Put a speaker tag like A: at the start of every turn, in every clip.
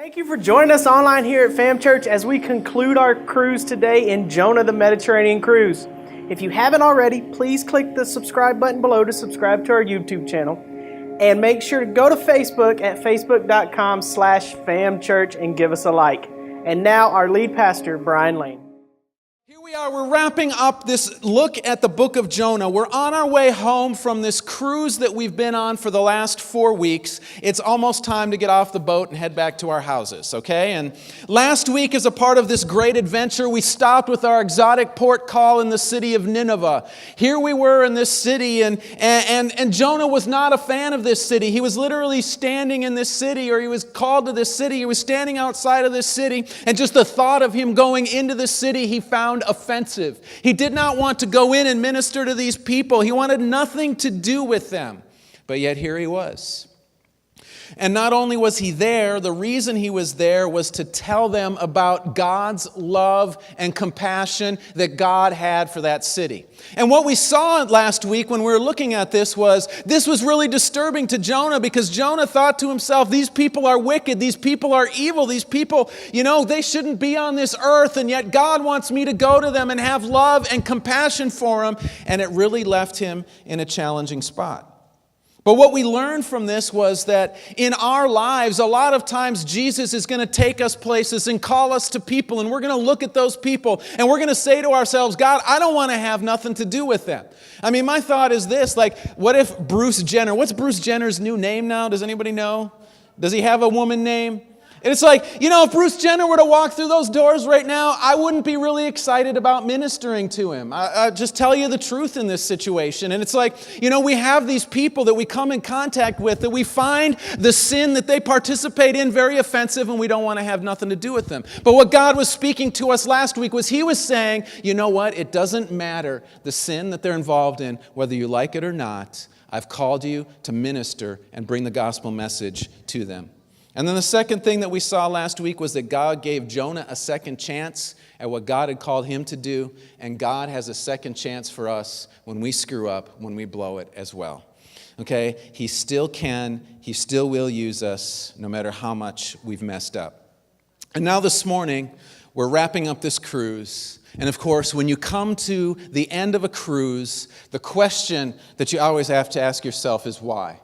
A: Thank you for joining us online here at Fam Church as we conclude our cruise today in Jonah the Mediterranean Cruise. If you haven't already, please click the subscribe button below to subscribe to our YouTube channel. And make sure to go to Facebook at facebook.com/famchurch and give us a like. And now our lead pastor, Brian Lane.
B: Here we are, we're wrapping up this look at the book of Jonah. We're on our way home from this cruise that we've been on for the last 4 weeks. It's almost time to get off the boat and head back to our houses, okay? And last week, as a part of this great adventure, we stopped with our exotic port call in the city of Nineveh. Here we were in this city, and Jonah was not a fan of this city. He was literally standing in this city, or he was called to this city. He was standing outside of this city, and just the thought of him going into the city, he found offensive. He did not want to go in and minister to these people. He wanted nothing to do with them. But yet here he was. And not only was he there, the reason he was there was to tell them about God's love and compassion that God had for that city. And what we saw last week when we were looking at this was really disturbing to Jonah, because Jonah thought to himself, these people are wicked, these people are evil, these people, they shouldn't be on this earth, and yet God wants me to go to them and have love and compassion for them. And it really left him in a challenging spot. But what we learned from this was that in our lives, a lot of times Jesus is going to take us places and call us to people, and we're going to look at those people and we're going to say to ourselves, God, I don't want to have nothing to do with them. I mean, my thought is this, what if Bruce Jenner, what's Bruce Jenner's new name now? Does anybody know? Does he have a woman name? And it's if Bruce Jenner were to walk through those doors right now, I wouldn't be really excited about ministering to him. I just tell you the truth in this situation. And it's we have these people that we come in contact with that we find the sin that they participate in very offensive, and we don't want to have nothing to do with them. But what God was speaking to us last week was He was saying, you know what? It doesn't matter the sin that they're involved in, whether you like it or not. I've called you to minister and bring the gospel message to them. And then the second thing that we saw last week was that God gave Jonah a second chance at what God had called him to do. And God has a second chance for us when we screw up, when we blow it as well. Okay? He still can, He still will use us no matter how much we've messed up. And now this morning, we're wrapping up this cruise. And of course, when you come to the end of a cruise, the question that you always have to ask yourself is why?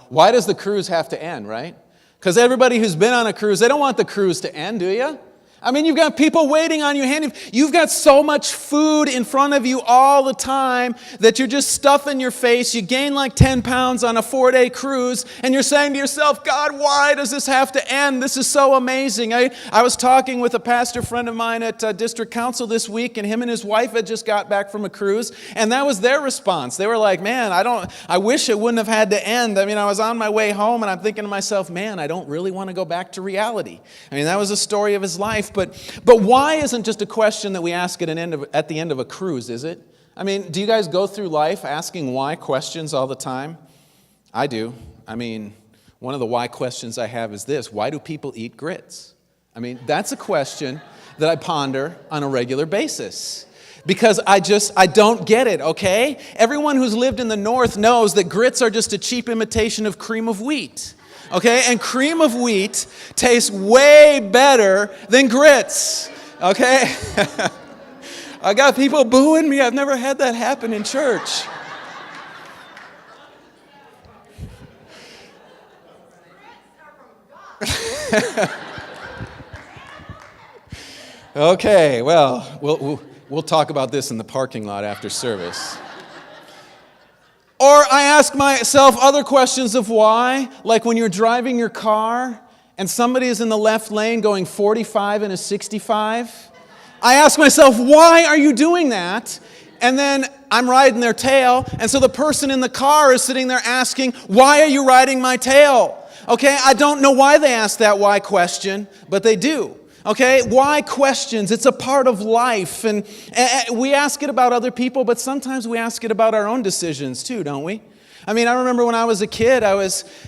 B: Why does the cruise have to end, right? Because everybody who's been on a cruise, they don't want the cruise to end, do you? I mean, you've got people waiting on you. You've got so much food in front of you all the time that you're just stuffing your face. You gain 10 pounds on a 4-day cruise, and you're saying to yourself, God, why does this have to end? This is so amazing. I was talking with a pastor friend of mine at District Council this week, and him and his wife had just got back from a cruise, and that was their response. They were like, man, I wish it wouldn't have had to end. I mean, I was on my way home, and I'm thinking to myself, man, I don't really want to go back to reality. I mean, that was the story of his life. But why isn't just a question that we ask at the end of a cruise, is it? I mean, do you guys go through life asking why questions all the time? I do. I mean, one of the why questions I have is this: why do people eat grits? I mean, that's a question that I ponder on a regular basis. Because I don't get it, okay? Everyone who's lived in the North knows that grits are just a cheap imitation of cream of wheat. Okay, and cream of wheat tastes way better than grits. Okay? I got people booing me. I've never had that happen in church. Okay, well, we'll talk about this in the parking lot after service. Or I ask myself other questions of why, like when you're driving your car and somebody is in the left lane going 45 in a 65. I ask myself, why are you doing that? And then I'm riding their tail, and so the person in the car is sitting there asking, why are you riding my tail? Okay, I don't know why they ask that why question, but they do. Okay, why questions? It's a part of life, and we ask it about other people, but sometimes we ask it about our own decisions too, don't we? I mean, I remember when I was a kid,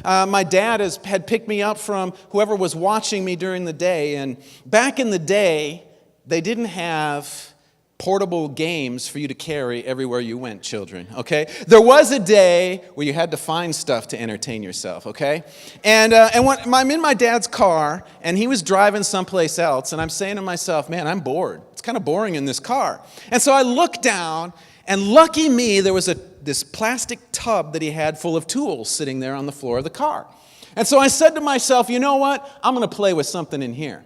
B: my dad had picked me up from whoever was watching me during the day, and back in the day, they didn't have portable games for you to carry everywhere you went, children, okay? There was a day where you had to find stuff to entertain yourself, okay? And when I'm in my dad's car, and he was driving someplace else, and I'm saying to myself, man, I'm bored. It's kind of boring in this car. And so I look down, and lucky me, there was this plastic tub that he had full of tools sitting there on the floor of the car. And so I said to myself, you know what? I'm going to play with something in here.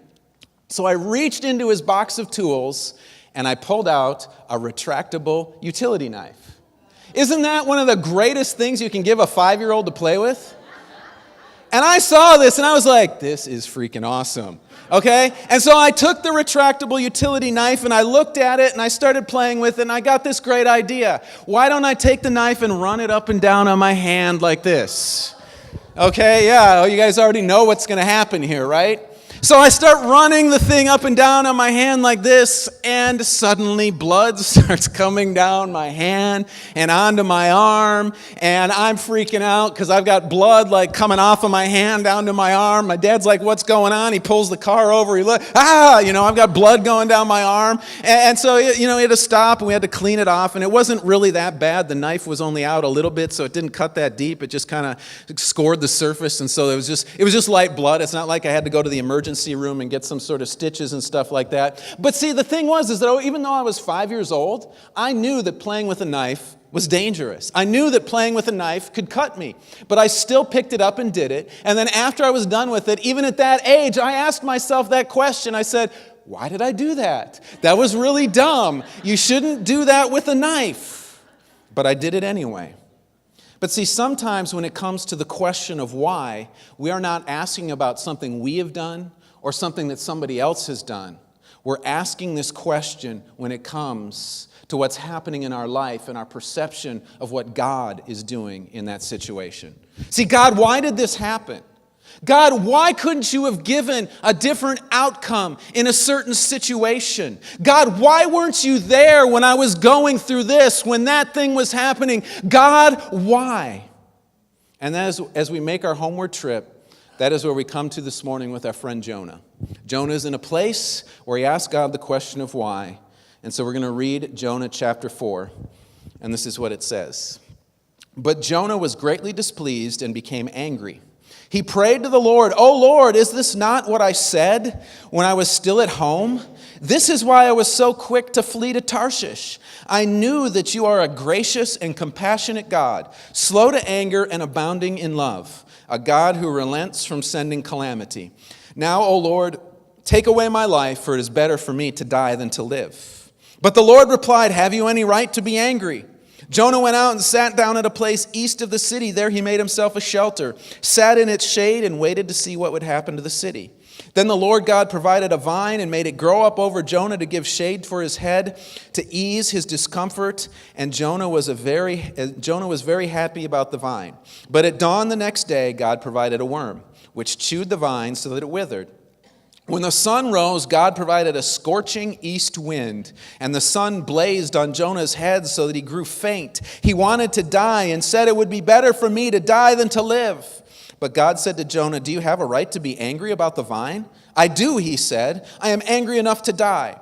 B: So I reached into his box of tools, and I pulled out a retractable utility knife. Isn't that one of the greatest things you can give a 5-year-old to play with? And I saw this, and I was like, this is freaking awesome, okay? And so I took the retractable utility knife, and I looked at it, and I started playing with it, and I got this great idea. Why don't I take the knife and run it up and down on my hand like this? Okay, yeah, you guys already know what's going to happen here, right? So I start running the thing up and down on my hand like this, and suddenly blood starts coming down my hand and onto my arm, and I'm freaking out because I've got blood like coming off of my hand down to my arm. My dad's like, what's going on? He pulls the car over. He looks, I've got blood going down my arm. And so, he had to stop, and we had to clean it off, and it wasn't really that bad. The knife was only out a little bit, so it didn't cut that deep. It just kind of scored the surface, and so it was just light blood. It's not like I had to go to the emergency room and get some sort of stitches and stuff like that. But see, the thing is that even though I was 5 years old, I knew that playing with a knife was dangerous. I knew that playing with a knife could cut me, but I still picked it up and did it. And then after I was done with it, even at that age, I asked myself that question. I said, why did I do that? That was really dumb. You shouldn't do that with a knife. But I did it anyway. But see, sometimes when it comes to the question of why, we are not asking about something we have done or something that somebody else has done. We're asking this question when it comes to what's happening in our life and our perception of what God is doing in that situation. See, God, why did this happen? God, why couldn't you have given a different outcome in a certain situation? God, why weren't you there when I was going through this, when that thing was happening? God, why? And as we make our homeward trip, that is where we come to this morning with our friend Jonah. Jonah is in a place where he asks God the question of why. And so we're going to read Jonah chapter 4, and this is what it says. But Jonah was greatly displeased and became angry. He prayed to the Lord, "O Lord, is this not what I said when I was still at home? This is why I was so quick to flee to Tarshish. I knew that you are a gracious and compassionate God, slow to anger and abounding in love, a God who relents from sending calamity. Now, O Lord, take away my life, for it is better for me to die than to live." But the Lord replied, "Have you any right to be angry?" Jonah went out and sat down at a place east of the city. There he made himself a shelter, sat in its shade, and waited to see what would happen to the city. Then the Lord God provided a vine and made it grow up over Jonah to give shade for his head, to ease his discomfort. And Jonah was very happy about the vine. But at dawn the next day, God provided a worm, which chewed the vine so that it withered. When the sun rose, God provided a scorching east wind, and the sun blazed on Jonah's head so that he grew faint. He wanted to die and said, "It would be better for me to die than to live." But God said to Jonah, "Do you have a right to be angry about the vine?" "I do," he said. "I am angry enough to die."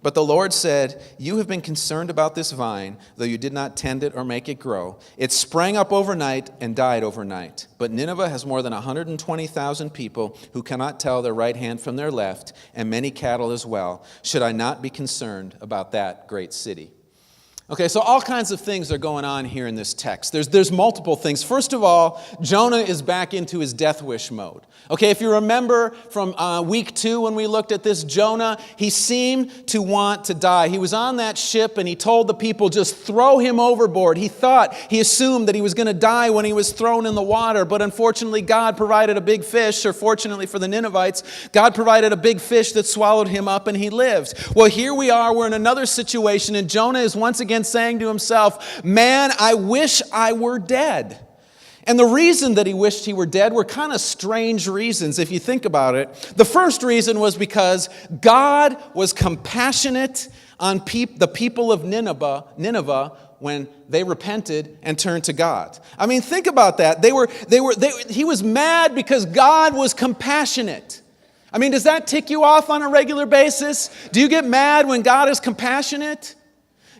B: But the Lord said, "You have been concerned about this vine, though you did not tend it or make it grow. It sprang up overnight and died overnight. But Nineveh has more than 120,000 people who cannot tell their right hand from their left, and many cattle as well. Should I not be concerned about that great city?" Okay, so all kinds of things are going on here in this text. There's multiple things. First of all, Jonah is back into his death wish mode. Okay, if you remember from week 2 when we looked at this, Jonah, he seemed to want to die. He was on that ship and he told the people, just throw him overboard. He assumed that he was going to die when he was thrown in the water. But unfortunately, God provided a big fish, or fortunately for the Ninevites, God provided a big fish that swallowed him up and he lived. Well, here we are, we're in another situation, and Jonah is once again saying to himself, "Man, I wish I were dead." And the reason that he wished he were dead were kind of strange reasons if you think about it. The first reason was because God was compassionate on the people of Nineveh when they repented and turned to God. I mean, think about that. He was mad because God was compassionate. I mean, does that tick you off on a regular basis? Do you get mad when God is compassionate?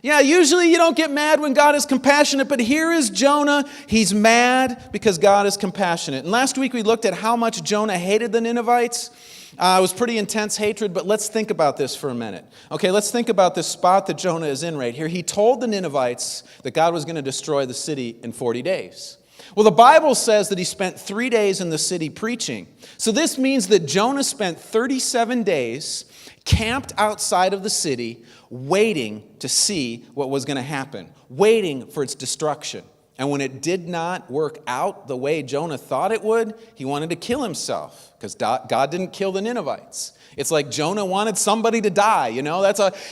B: Yeah, usually you don't get mad when God is compassionate, but here is Jonah. He's mad because God is compassionate. And last week we looked at how much Jonah hated the Ninevites. It was pretty intense hatred, but let's think about this for a minute. Okay, let's think about this spot that Jonah is in right here. He told the Ninevites that God was going to destroy the city in 40 days. Well, the Bible says that he spent 3 days in the city preaching. So this means that Jonah spent 37 days camped outside of the city, waiting to see what was going to happen, waiting for its destruction. And when it did not work out the way Jonah thought it would, he wanted to kill himself because God didn't kill the Ninevites. It's like Jonah wanted somebody to die,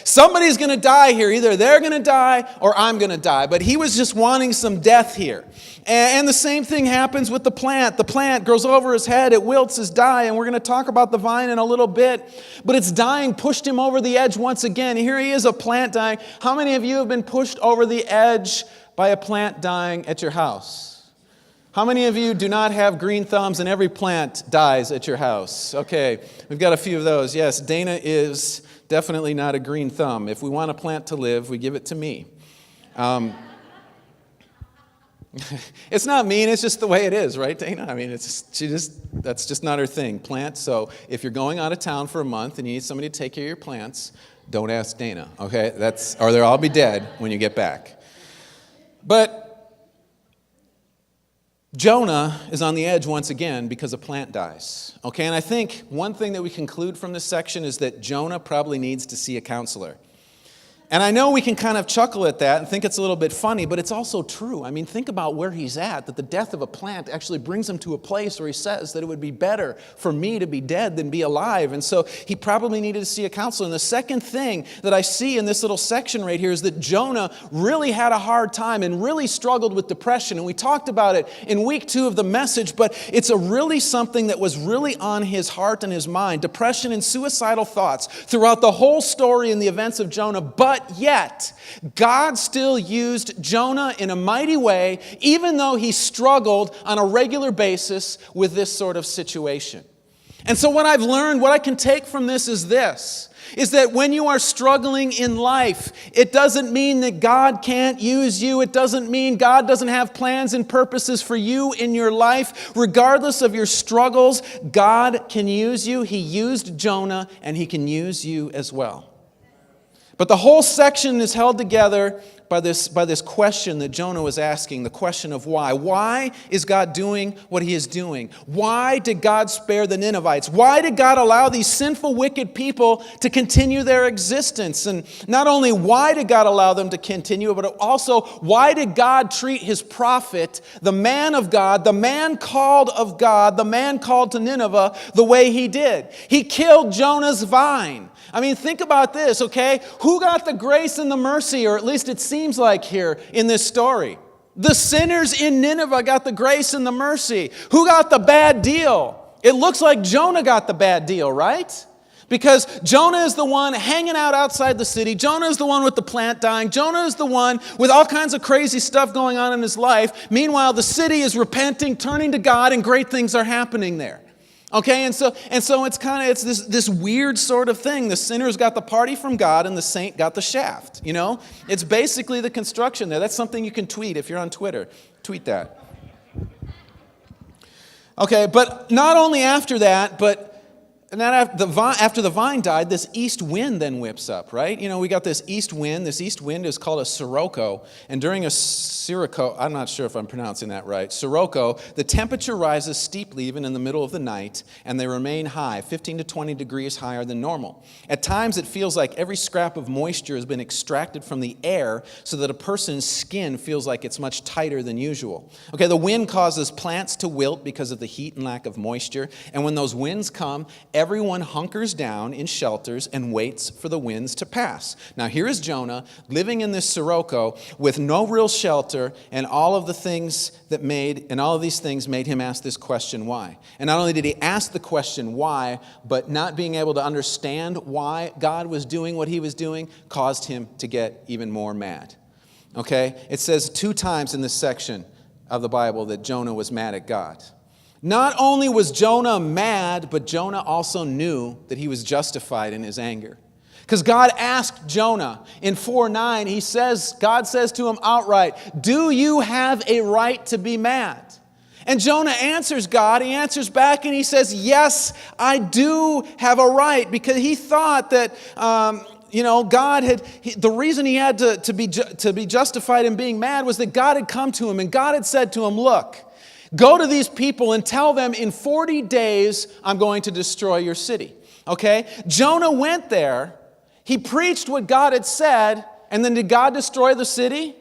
B: somebody's going to die here. Either they're going to die or I'm going to die. But he was just wanting some death here. And the same thing happens with the plant. The plant grows over his head, it wilts, is dying. And we're going to talk about the vine in a little bit. But its dying pushed him over the edge once again. Here he is, a plant dying. How many of you have been pushed over the edge by a plant dying at your house? How many of you do not have green thumbs and every plant dies at your house? Okay, we've got a few of those. Yes, Dana is definitely not a green thumb. If we want a plant to live, we give it to me. It's not mean, it's just the way it is, right, Dana? I mean, that's just not her thing, plants. So if you're going out of town for a month and you need somebody to take care of your plants, don't ask Dana, okay? Or they'll all be dead when you get back. But Jonah is on the edge once again because a plant dies. Okay, and I think one thing that we conclude from this section is that Jonah probably needs to see a counselor. And I know we can kind of chuckle at that and think it's a little bit funny, but it's also true. I mean, think about where he's at, that the death of a plant actually brings him to a place where he says that it would be better for me to be dead than be alive. And so he probably needed to see a counselor. And the second thing that I see in this little section right here is that Jonah really had a hard time and really struggled with depression. And we talked about it in week 2 of the message, but it's really something that was really on his heart and his mind. Depression and suicidal thoughts throughout the whole story and the events of Jonah. But yet, God still used Jonah in a mighty way, even though he struggled on a regular basis with this sort of situation. And so what I've learned, what I can take from this is that when you are struggling in life, it doesn't mean that God can't use you. It doesn't mean God doesn't have plans and purposes for you in your life. Regardless of your struggles, God can use you. He used Jonah, and he can use you as well. But the whole section is held together by this question that Jonah was asking, the question of why. Why is God doing what he is doing? Why did God spare the Ninevites? Why did God allow these sinful, wicked people to continue their existence? And not only why did God allow them to continue, but also why did God treat his prophet, the man of God, the man called of God, the man called to Nineveh, the way he did? He killed Jonah's vine. I mean, think about this, okay? Who got the grace and the mercy, or at least it seems like here in this story? The sinners in Nineveh got the grace and the mercy. Who got the bad deal? It looks like Jonah got the bad deal, right? Because Jonah is the one hanging out outside the city. Jonah is the one with the plant dying. Jonah is the one with all kinds of crazy stuff going on in his life. Meanwhile, the city is repenting, turning to God, and great things are happening there. Okay, and so it's this weird sort of thing. The sinner's got the party from God and the saint got the shaft, It's basically the construction there. That's something you can tweet if you're on Twitter. Tweet that. Okay, but not only after that, but after the vine died, this east wind then whips up, right? We got this east wind. This east wind is called a sirocco. And during a sirocco, I'm not sure if I'm pronouncing that right, sirocco, the temperature rises steeply even in the middle of the night, and they remain high, 15 to 20 degrees higher than normal. At times, it feels like every scrap of moisture has been extracted from the air so that a person's skin feels like it's much tighter than usual. Okay, the wind causes plants to wilt because of the heat and lack of moisture. And when those winds come, everyone hunkers down in shelters and waits for the winds to pass. Now here is Jonah living in this sirocco with no real shelter, and all of these things made him ask this question, why? And not only did he ask the question why, but not being able to understand why God was doing what he was doing caused him to get even more mad. Okay? It says 2 times in this section of the Bible that Jonah was mad at God. Not only was Jonah mad, but Jonah also knew that he was justified in his anger. Because God asked Jonah in 4:9, God says to him outright, "Do you have a right to be mad?" And Jonah answers God, he answers back and he says, "Yes, I do have a right," because he thought that God had, the reason he had to be justified in being mad was that God had come to him and God had said to him, "Look, go to these people and tell them in 40 days I'm going to destroy your city." Okay? Jonah went there, he preached what God had said, and then did God destroy the city?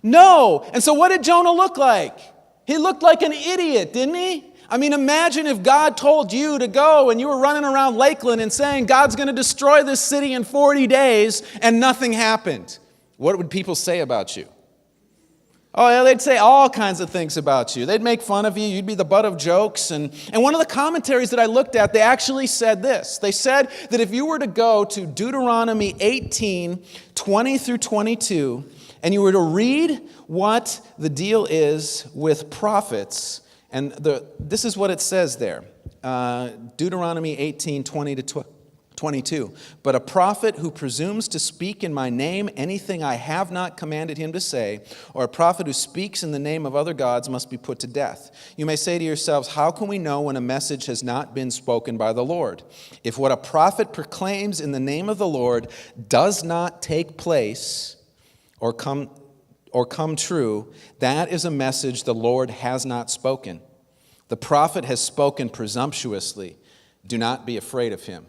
B: No. And so what did Jonah look like? He looked like an idiot, didn't he? I mean, imagine if God told you to go and you were running around Lakeland and saying God's going to destroy this city in 40 days and nothing happened. What would people say about you? Oh, yeah, they'd say all kinds of things about you. They'd make fun of you. You'd be the butt of jokes. And one of the commentaries that I looked at, they actually said this. They said that if you were to go to Deuteronomy 18:20 through 22, and you were to read what the deal is with prophets, and this is what it says there. Deuteronomy 18:20 to 22. "But a prophet who presumes to speak in my name anything I have not commanded him to say, or a prophet who speaks in the name of other gods must be put to death. You may say to yourselves, how can we know when a message has not been spoken by the Lord? If what a prophet proclaims in the name of the Lord does not take place or come true, that is a message the Lord has not spoken. The prophet has spoken presumptuously. Do not be afraid of him."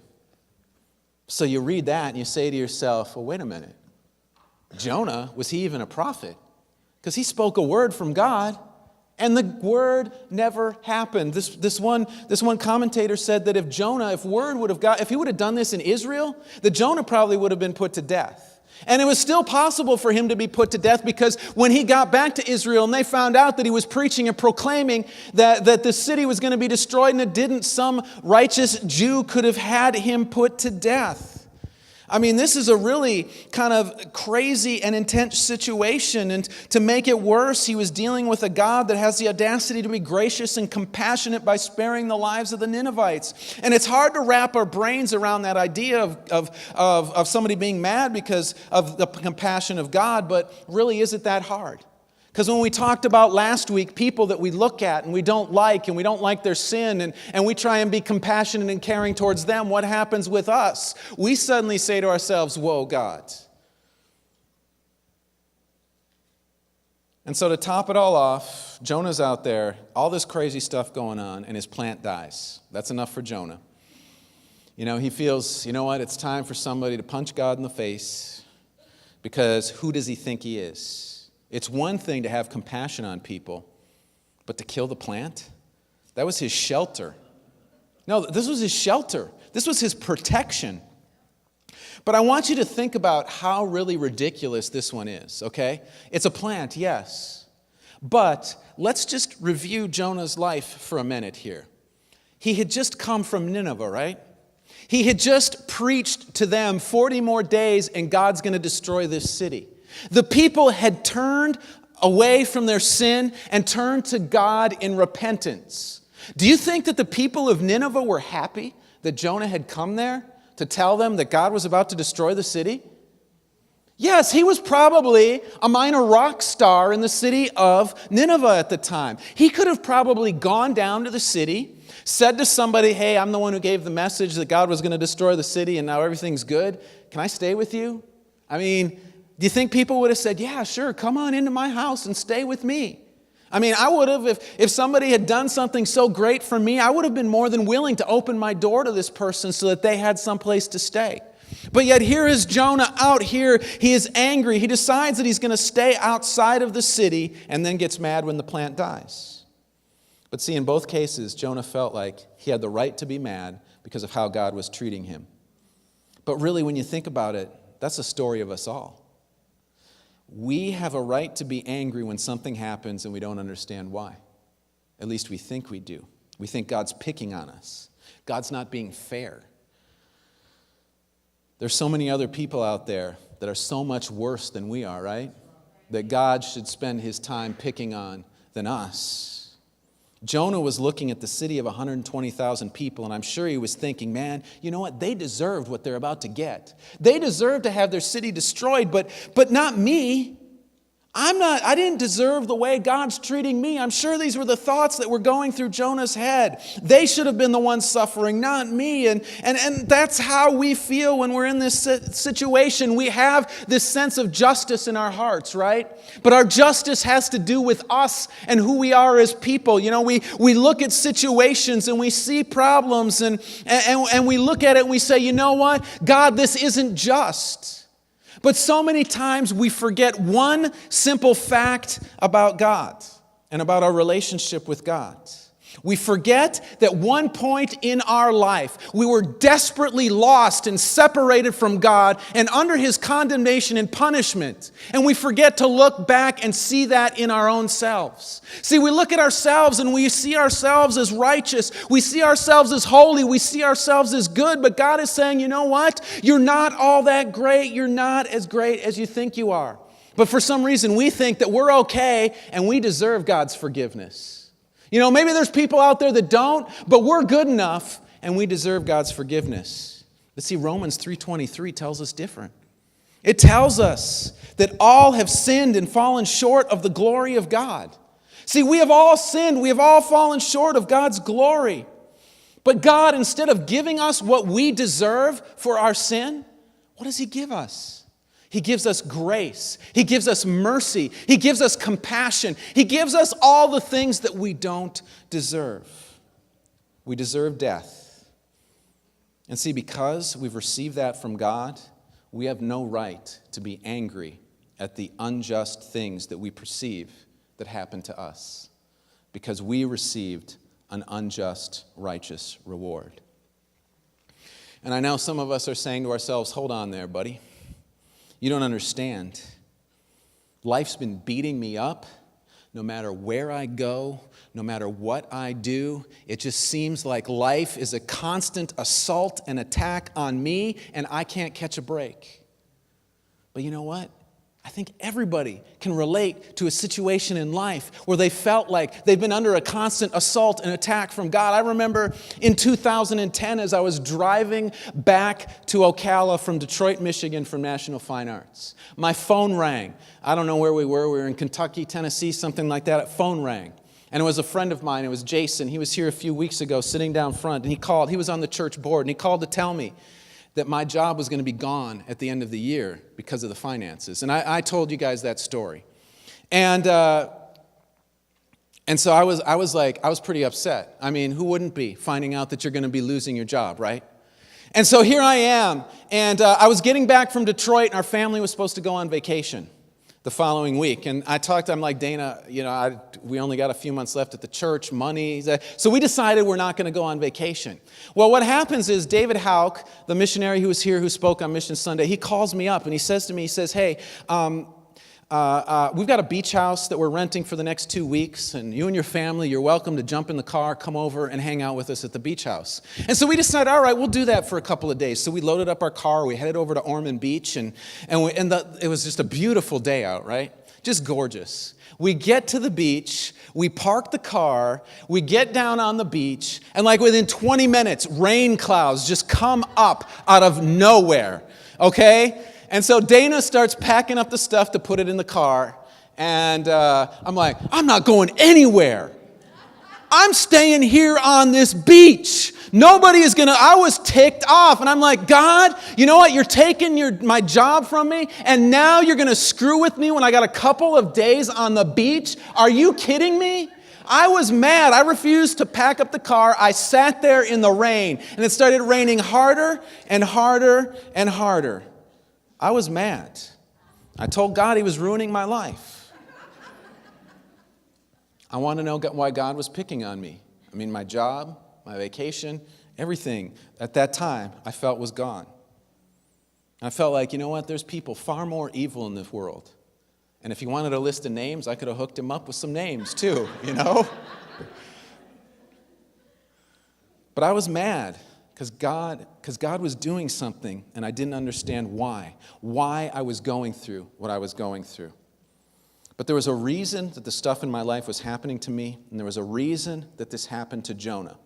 B: So you read that and you say to yourself, well, wait a minute. Jonah, was he even a prophet? Because he spoke a word from God, and the word never happened. This one commentator said that if he would have done this in Israel, that Jonah probably would have been put to death. And it was still possible for him to be put to death because when he got back to Israel and they found out that he was preaching and proclaiming that the city was going to be destroyed and it didn't, some righteous Jew could have had him put to death. I mean, this is a really kind of crazy and intense situation. And to make it worse, he was dealing with a God that has the audacity to be gracious and compassionate by sparing the lives of the Ninevites. And it's hard to wrap our brains around that idea of somebody being mad because of the compassion of God, but really, is it that hard? Because when we talked about last week, people that we look at and we don't like their sin, and we try and be compassionate and caring towards them, what happens with us? We suddenly say to ourselves, whoa, God. And so to top it all off, Jonah's out there, all this crazy stuff going on, and his plant dies. That's enough for Jonah. He feels, it's time for somebody to punch God in the face, because who does he think he is? It's one thing to have compassion on people, but to kill the plant? That was his shelter. No, this was his shelter. This was his protection. But I want you to think about how really ridiculous this one is, okay? It's a plant, yes. But let's just review Jonah's life for a minute here. He had just come from Nineveh, right? He had just preached to them 40 more days and God's going to destroy this city. The people had turned away from their sin and turned to God in repentance. Do you think that the people of Nineveh were happy that Jonah had come there to tell them that God was about to destroy the city? Yes, he was probably a minor rock star in the city of Nineveh at the time. He could have probably gone down to the city, said to somebody, hey, I'm the one who gave the message that God was going to destroy the city and now everything's good. Can I stay with you? I mean, do you think people would have said, yeah, sure, come on into my house and stay with me? I mean, I would have, if somebody had done something so great for me, I would have been more than willing to open my door to this person so that they had someplace to stay. But yet here is Jonah out here. He is angry. He decides that he's going to stay outside of the city and then gets mad when the plant dies. But see, in both cases, Jonah felt like he had the right to be mad because of how God was treating him. But really, when you think about it, that's the story of us all. We have a right to be angry when something happens and we don't understand why. At least we think we do. We think God's picking on us. God's not being fair. There's so many other people out there that are so much worse than we are, right? That God should spend his time picking on than us. Jonah was looking at the city of 120,000 people, and I'm sure he was thinking, man, you know what? They deserved what they're about to get. They deserve to have their city destroyed, but not me. I didn't deserve the way God's treating me. I'm sure these were the thoughts that were going through Jonah's head. They should have been the ones suffering, not me. And that's how we feel when we're in this situation. We have this sense of justice in our hearts, right? But our justice has to do with us and who we are as people. You know, we look at situations and we see problems and we look at it and we say, you know what? God, this isn't just. But so many times we forget one simple fact about God and about our relationship with God. We forget that one point in our life we were desperately lost and separated from God and under His condemnation and punishment. And we forget to look back and see that in our own selves. See, we look at ourselves and we see ourselves as righteous. We see ourselves as holy. We see ourselves as good. But God is saying, you know what? You're not all that great. You're not as great as you think you are. But for some reason we think that we're okay and we deserve God's forgiveness. You know, maybe there's people out there that don't, but we're good enough and we deserve God's forgiveness. But see, Romans 3:23 tells us different. It tells us that all have sinned and fallen short of the glory of God. See, we have all sinned. We have all fallen short of God's glory. But God, instead of giving us what we deserve for our sin, what does He give us? He gives us grace. He gives us mercy. He gives us compassion. He gives us all the things that we don't deserve. We deserve death. And see, because we've received that from God, we have no right to be angry at the unjust things that we perceive that happen to us, because we received an unjust, righteous reward. And I know some of us are saying to ourselves, hold on there, buddy. You don't understand. Life's been beating me up. No matter where I go, no matter what I do, it just seems like life is a constant assault and attack on me, and I can't catch a break. But you know what? I think everybody can relate to a situation in life where they felt like they've been under a constant assault and attack from God. I remember in 2010 as I was driving back to Ocala from Detroit, Michigan from National Fine Arts. My phone rang. I don't know where we were. We were in Kentucky, Tennessee, something like that. Phone rang. And it was a friend of mine. It was Jason. He was here a few weeks ago sitting down front. And he called. He was on the church board. And he called to tell me that my job was going to be gone at the end of the year because of the finances. And I told you guys that story. And so I was pretty upset. I mean, who wouldn't be finding out that you're going to be losing your job, right? And so here I am. And I was getting back from Detroit, and our family was supposed to go on vacation the following week. And I'm like, Dana, you know, we only got a few months left at the church, money. So we decided we're not going to go on vacation. Well, what happens is David Houck, the missionary who was here, who spoke on Mission Sunday, he calls me up and he says to me, he says, hey, we've got a beach house that we're renting for the next 2 weeks, and you and your family, you're welcome to jump in the car, come over and hang out with us at the beach house. And so we decided, all right, we'll do that for a couple of days. So we loaded up our car, we headed over to Ormond Beach, and it was just a beautiful day out, right? Just gorgeous. We get to the beach, we park the car, we get down on the beach, and like within 20 minutes, rain clouds just come up out of nowhere, okay? And so Dana starts packing up the stuff to put it in the car. And I'm like, I'm not going anywhere. I'm staying here on this beach. Nobody is going to, I was ticked off. And I'm like, God, you know what? You're taking my job from me. And now you're going to screw with me when I got a couple of days on the beach? Are you kidding me? I was mad. I refused to pack up the car. I sat there in the rain. And it started raining harder and harder and harder. I was mad. I told God He was ruining my life. I want to know why God was picking on me. I mean, my job, my vacation, everything at that time I felt was gone. I felt like, you know what, there's people far more evil in this world. And if He wanted a list of names, I could have hooked Him up with some names too, you know? But I was mad. Because God was doing something, and I didn't understand why I was going through what I was going through. But there was a reason that the stuff in my life was happening to me, and there was a reason that this happened to Jonah.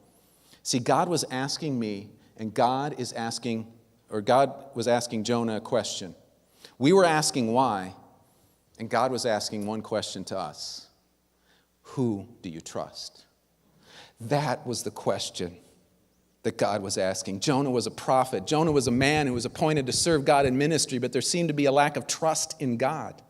B: See, God was asking me, and God was asking Jonah a question. We were asking why, and God was asking one question to us. Who do you trust? That was the question that God was asking. Jonah was a prophet. Jonah was a man who was appointed to serve God in ministry, but there seemed to be a lack of trust in God.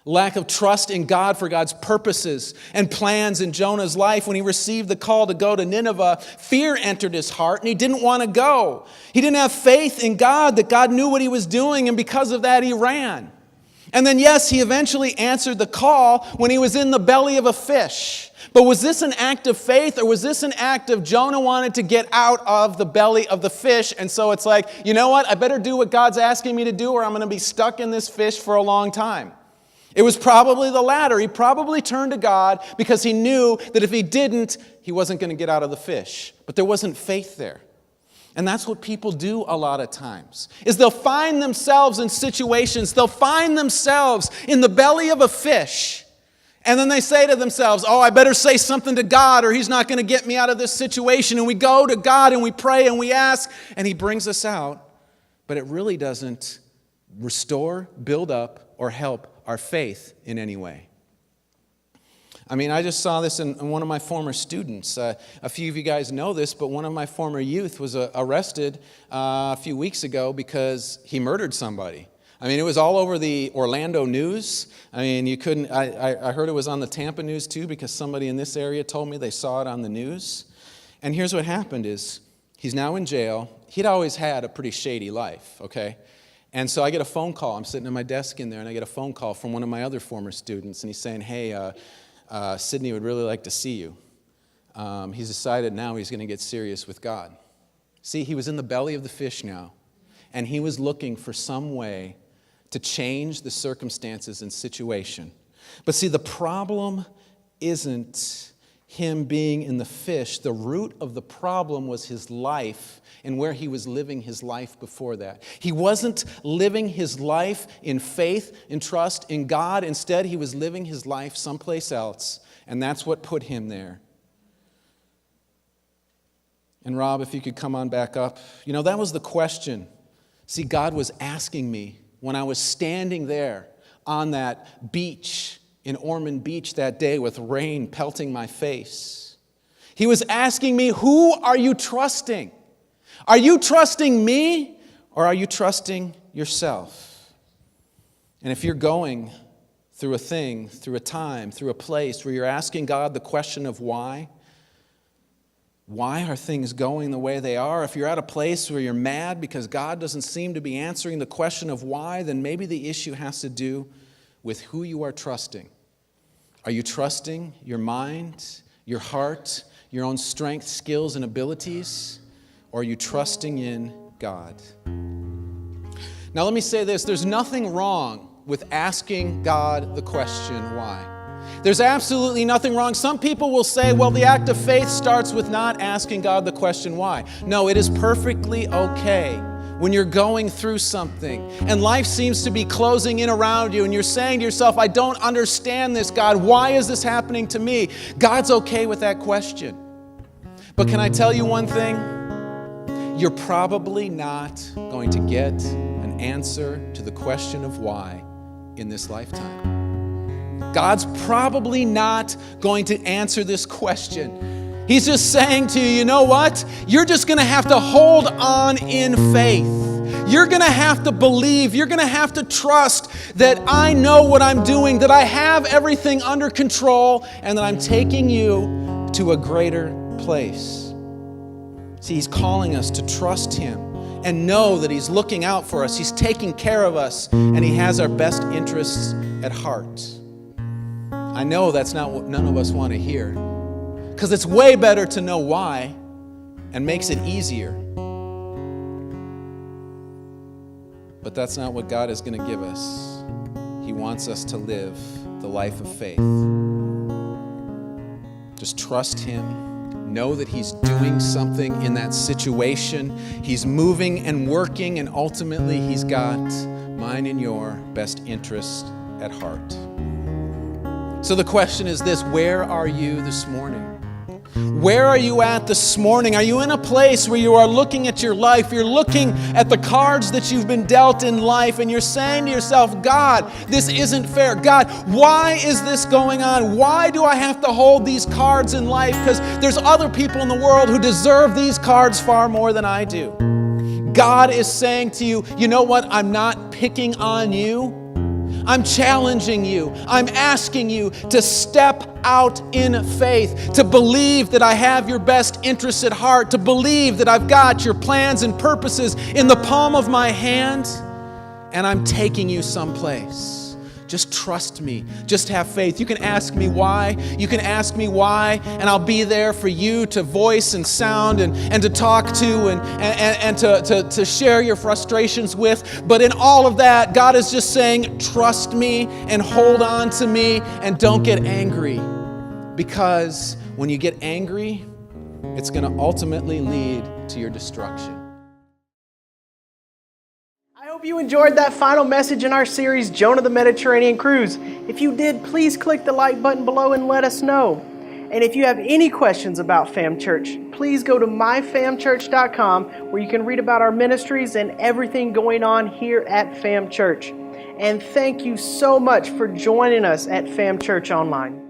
B: Lack of trust in God for God's purposes and plans in Jonah's life. When he received the call to go to Nineveh, fear entered his heart and he didn't want to go. He didn't have faith in God, that God knew what he was doing, and because of that he ran. And then yes, he eventually answered the call when he was in the belly of a fish. But was this an act of faith, or was this an act of Jonah wanted to get out of the belly of the fish? And so it's like, you know what? I better do what God's asking me to do, or I'm going to be stuck in this fish for a long time. It was probably the latter. He probably turned to God because he knew that if he didn't, he wasn't going to get out of the fish. But there wasn't faith there. And that's what people do a lot of times, is they'll find themselves in situations, they'll find themselves in the belly of a fish, and then they say to themselves, oh, I better say something to God or he's not going to get me out of this situation. And we go to God and we pray and we ask, and he brings us out, but it really doesn't restore, build up, or help our faith in any way. I mean, I just saw this in one of my former students. A few of you guys know this, but one of my former youth was arrested a few weeks ago because he murdered somebody. I mean, it was all over the Orlando news. I mean, you couldn't, I heard it was on the Tampa news too, because somebody in this area told me they saw it on the news. And here's what happened is, he's now in jail. He'd always had a pretty shady life, okay? And so I get a phone call. I'm sitting at my desk in there, and I get a phone call from one of my other former students, and he's saying, hey, Sydney would really like to see you. He's decided now he's going to get serious with God. See, he was in the belly of the fish now, and he was looking for some way to change the circumstances and situation. But see, the problem isn't him being in the fish. The root of the problem was his life and where he was living his life before that. He wasn't living his life in faith and trust in God. Instead, he was living his life someplace else, and that's what put him there. And Rob, if you could come on back up. You know, that was the question. See, God was asking me when I was standing there on that beach in Ormond Beach that day with rain pelting my face. He was asking me, who are you trusting? Are you trusting me, or are you trusting yourself? And if you're going through a thing, through a time, through a place where you're asking God the question of why are things going the way they are? If you're at a place where you're mad because God doesn't seem to be answering the question of why, then maybe the issue has to do with who you are trusting. Are you trusting your mind, your heart, your own strength, skills, and abilities? Or are you trusting in God? Now let me say this. There's nothing wrong with asking God the question why. There's absolutely nothing wrong. Some people will say, well, the act of faith starts with not asking God the question why. No, it is perfectly okay when you're going through something and life seems to be closing in around you and you're saying to yourself, I don't understand this, God. Why is this happening to me? God's okay with that question. But can I tell you one thing? You're probably not going to get an answer to the question of why in this lifetime. God's probably not going to answer this question. He's just saying to you, you know what? You're just going to have to hold on in faith. You're going to have to believe. You're going to have to trust that I know what I'm doing, that I have everything under control, and that I'm taking you to a greater place. See, He's calling us to trust Him and know that He's looking out for us. He's taking care of us, and He has our best interests at heart. I know that's not what none of us want to hear, because it's way better to know why and makes it easier. But that's not what God is going to give us. He wants us to live the life of faith. Just trust Him. Know that He's doing something in that situation. He's moving and working, and ultimately He's got mine and your best interest at heart. So the question is this: where are you this morning? Where are you at this morning? Are you in a place where you are looking at your life? You're looking at the cards that you've been dealt in life, and you're saying to yourself, God, this isn't fair. God, why is this going on? Why do I have to hold these cards in life? Because there's other people in the world who deserve these cards far more than I do. God is saying to you, you know what? I'm not picking on you. I'm challenging you. I'm asking you to step out in faith, to believe that I have your best interests at heart, to believe that I've got your plans and purposes in the palm of my hand, and I'm taking you someplace. Just trust me. Just have faith. You can ask me why. You can ask me why, and I'll be there for you to voice and sound and to talk to and to share your frustrations with. But in all of that, God is just saying, trust me and hold on to me and don't get angry. Because when you get angry, it's going to ultimately lead to your destruction.
A: I hope you enjoyed that final message in our series, Jonah the Mediterranean Cruise. If you did, please click the like button below and let us know. And if you have any questions about Fam Church, please go to myfamchurch.com, where you can read about our ministries and everything going on here at Fam Church. And thank you so much for joining us at Fam Church Online.